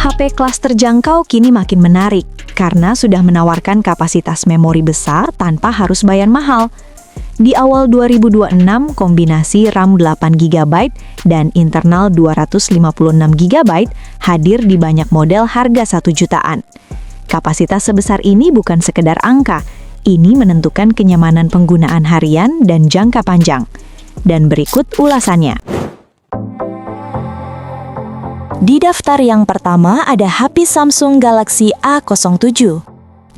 HP kelas terjangkau kini makin menarik karena sudah menawarkan kapasitas memori besar tanpa harus bayar mahal. Di awal 2026, kombinasi RAM 8GB dan internal 256GB hadir di banyak model harga 1 jutaan. Kapasitas sebesar ini bukan sekedar angka, ini menentukan kenyamanan penggunaan harian dan jangka panjang. Dan berikut ulasannya. Di daftar yang pertama ada HP Samsung Galaxy A07.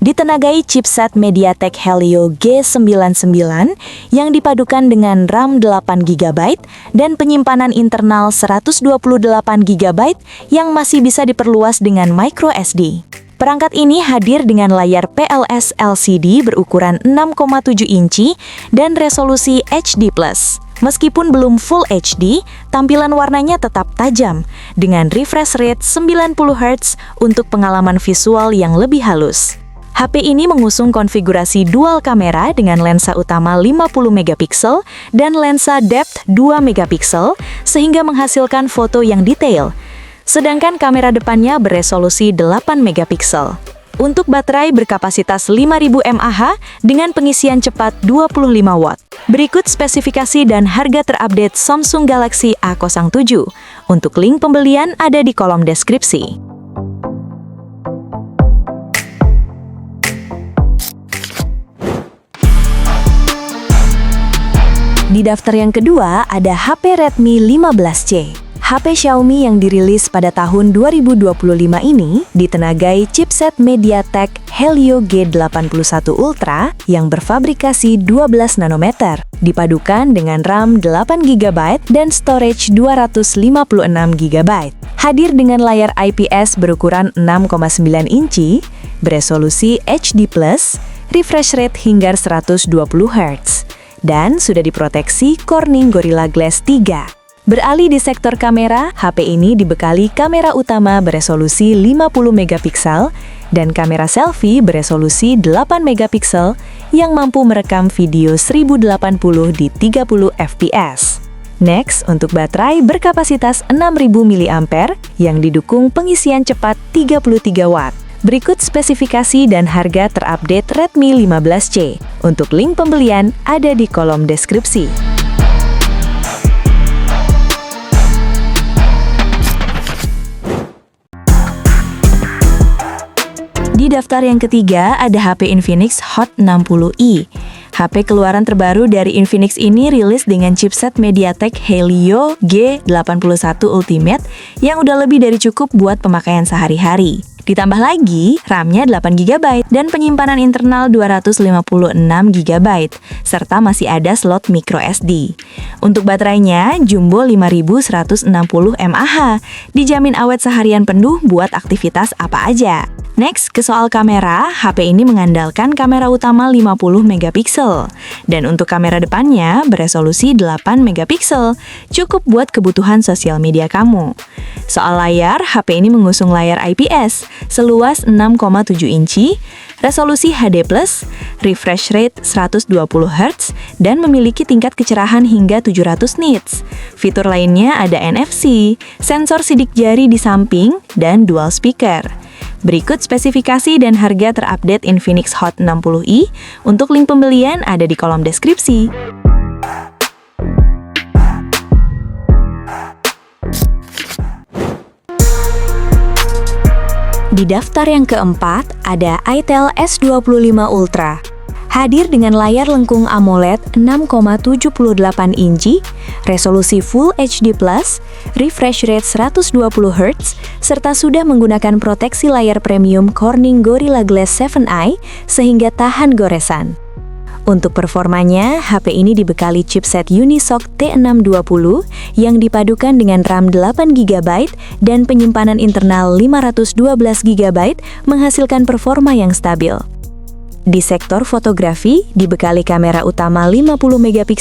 Ditenagai chipset MediaTek Helio G99 yang dipadukan dengan RAM 8GB dan penyimpanan internal 128GB yang masih bisa diperluas dengan microSD. Perangkat ini hadir dengan layar PLS LCD berukuran 6,7 inci dan resolusi HD+. Meskipun belum Full HD, tampilan warnanya tetap tajam, dengan refresh rate 90Hz untuk pengalaman visual yang lebih halus. HP ini mengusung konfigurasi dual kamera dengan lensa utama 50MP dan lensa depth 2MP, sehingga menghasilkan foto yang detail. Sedangkan kamera depannya beresolusi 8MP. Untuk baterai berkapasitas 5000 mAh dengan pengisian cepat 25 Watt. Berikut spesifikasi dan harga terupdate Samsung Galaxy A07. Untuk link pembelian ada di kolom deskripsi. Di daftar yang kedua ada HP Redmi 15C. HP Xiaomi yang dirilis pada tahun 2025 ini ditenagai chipset MediaTek Helio G81 Ultra yang berfabrikasi 12 nanometer, dipadukan dengan RAM 8GB dan storage 256GB. Hadir dengan layar IPS berukuran 6,9 inci, beresolusi HD+, refresh rate hingga 120Hz, dan sudah diproteksi Corning Gorilla Glass 3. Beralih di sektor kamera, HP ini dibekali kamera utama beresolusi 50MP dan kamera selfie beresolusi 8MP yang mampu merekam video 1080 di 30fps. Next, untuk baterai berkapasitas 6000 mAh yang didukung pengisian cepat 33 Watt. Berikut spesifikasi dan harga terupdate Redmi 15C. Untuk link pembelian ada di kolom deskripsi. Di daftar yang ketiga ada HP Infinix Hot 60i. HP keluaran terbaru dari Infinix ini rilis dengan chipset MediaTek Helio G81 Ultimate yang udah lebih dari cukup buat pemakaian sehari-hari. Ditambah lagi, RAM-nya 8GB dan penyimpanan internal 256GB, serta masih ada slot microSD. Untuk baterainya, jumbo 5160 mAh, dijamin awet seharian penuh buat aktivitas apa aja. Next, ke soal kamera, HP ini mengandalkan kamera utama 50MP, dan untuk kamera depannya beresolusi 8MP, cukup buat kebutuhan sosial media kamu. Soal layar, HP ini mengusung layar IPS, seluas 6,7 inci, resolusi HD+, refresh rate 120Hz, dan memiliki tingkat kecerahan hingga 700 nits. Fitur lainnya ada NFC, sensor sidik jari di samping, dan dual speaker. Berikut spesifikasi dan harga terupdate Infinix Hot 60i. Untuk link pembelian ada di kolom deskripsi. Di daftar yang keempat ada Itel S25 Ultra. Hadir dengan layar lengkung AMOLED 6,78 inci, resolusi Full HD+, refresh rate 120Hz, serta sudah menggunakan proteksi layar premium Corning Gorilla Glass 7i sehingga tahan goresan. Untuk performanya, HP ini dibekali chipset Unisoc T620 yang dipadukan dengan RAM 8GB dan penyimpanan internal 512GB menghasilkan performa yang stabil. Di sektor fotografi, dibekali kamera utama 50MP,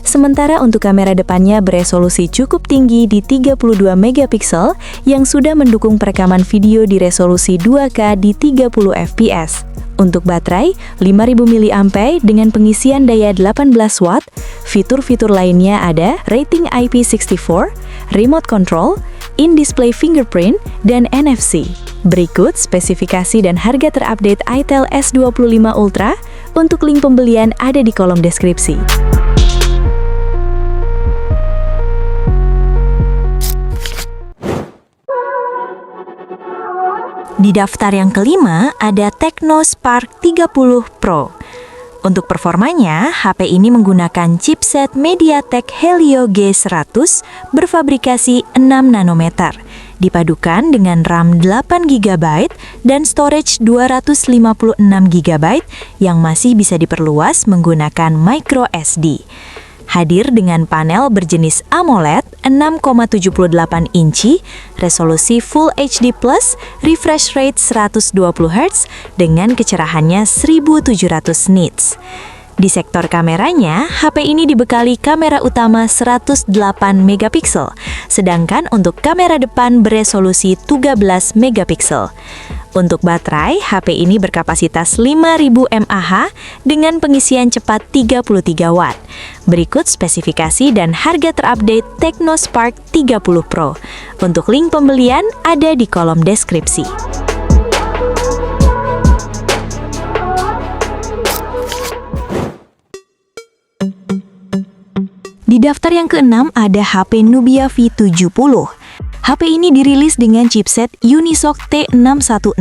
sementara untuk kamera depannya beresolusi cukup tinggi di 32MP yang sudah mendukung perekaman video di resolusi 2K di 30fps. Untuk baterai, 5000 mAh dengan pengisian daya 18 Watt, fitur-fitur lainnya ada rating IP64, remote control, in-display fingerprint, dan NFC. Berikut spesifikasi dan harga terupdate itel S25 Ultra. Untuk link pembelian ada di kolom deskripsi. Di daftar yang kelima ada Tecno Spark 30 Pro. Untuk performanya, HP ini menggunakan chipset MediaTek Helio G100 berfabrikasi 6 nanometer, dipadukan dengan RAM 8 GB dan storage 256 GB yang masih bisa diperluas menggunakan microSD. Hadir dengan panel berjenis AMOLED 6,78 inci, resolusi Full HD+, refresh rate 120 Hz dengan kecerahannya 1700 nits. Di sektor kameranya, HP ini dibekali kamera utama 108 megapiksel, sedangkan untuk kamera depan beresolusi 13 megapiksel. Untuk baterai, HP ini berkapasitas 5000 mAh dengan pengisian cepat 33 Watt. Berikut spesifikasi dan harga terupdate Tecno Spark 30 Pro. Untuk link pembelian ada di kolom deskripsi. Di daftar yang keenam ada HP Nubia V70. HP ini dirilis dengan chipset Unisoc T616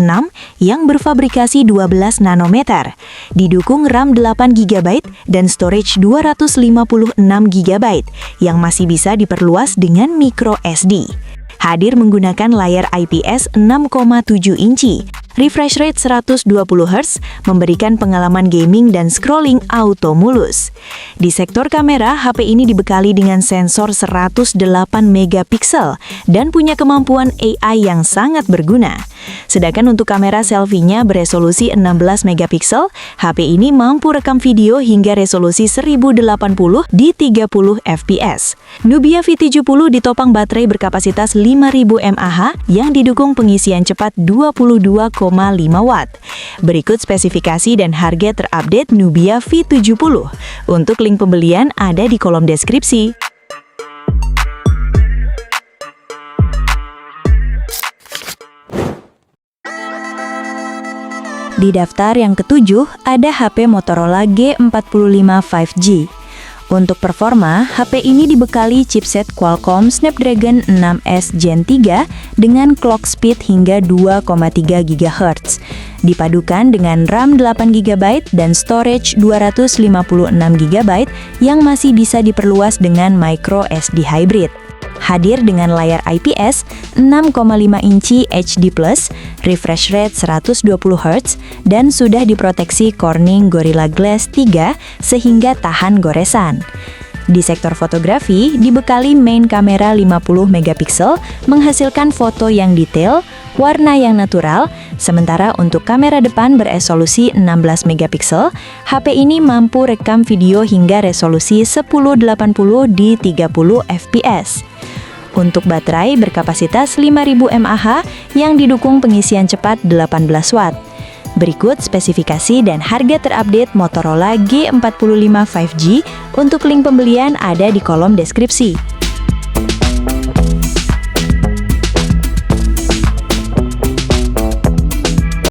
yang berfabrikasi 12 nanometer, didukung RAM 8 GB dan storage 256 GB yang masih bisa diperluas dengan microSD. Hadir menggunakan layar IPS 6,7 inci, refresh rate 120 Hz, memberikan pengalaman gaming dan scrolling auto mulus. Di sektor kamera, HP ini dibekali dengan sensor 108 megapiksel dan punya kemampuan AI yang sangat berguna. Sedangkan untuk kamera selfie-nya beresolusi 16 megapiksel, HP ini mampu rekam video hingga resolusi 1080 di 30 fps. Nubia V70 ditopang baterai berkapasitas 5000 mAh yang didukung pengisian cepat 22,5 Watt. Berikut spesifikasi dan harga terupdate Nubia V70. Untuk link pembelian ada di kolom deskripsi. Di daftar yang ketujuh ada HP Motorola G45 5G. Untuk performa, HP ini dibekali chipset Qualcomm Snapdragon 6S Gen 3 dengan clock speed hingga 2,3 GHz. Dipadukan dengan RAM 8 GB dan storage 256 GB yang masih bisa diperluas dengan microSD hybrid. Hadir dengan layar IPS 6,5 inci HD+, refresh rate 120 Hz, dan sudah diproteksi Corning Gorilla Glass 3 sehingga tahan goresan. Di sektor fotografi, dibekali main kamera 50 megapiksel menghasilkan foto yang detail, warna yang natural, sementara untuk kamera depan beresolusi 16 megapiksel, HP ini mampu rekam video hingga resolusi 1080 di 30 fps. Untuk baterai berkapasitas 5000 mAh yang didukung pengisian cepat 18 Watt. Berikut spesifikasi dan harga terupdate Motorola G45 5G. Untuk link pembelian ada di kolom deskripsi.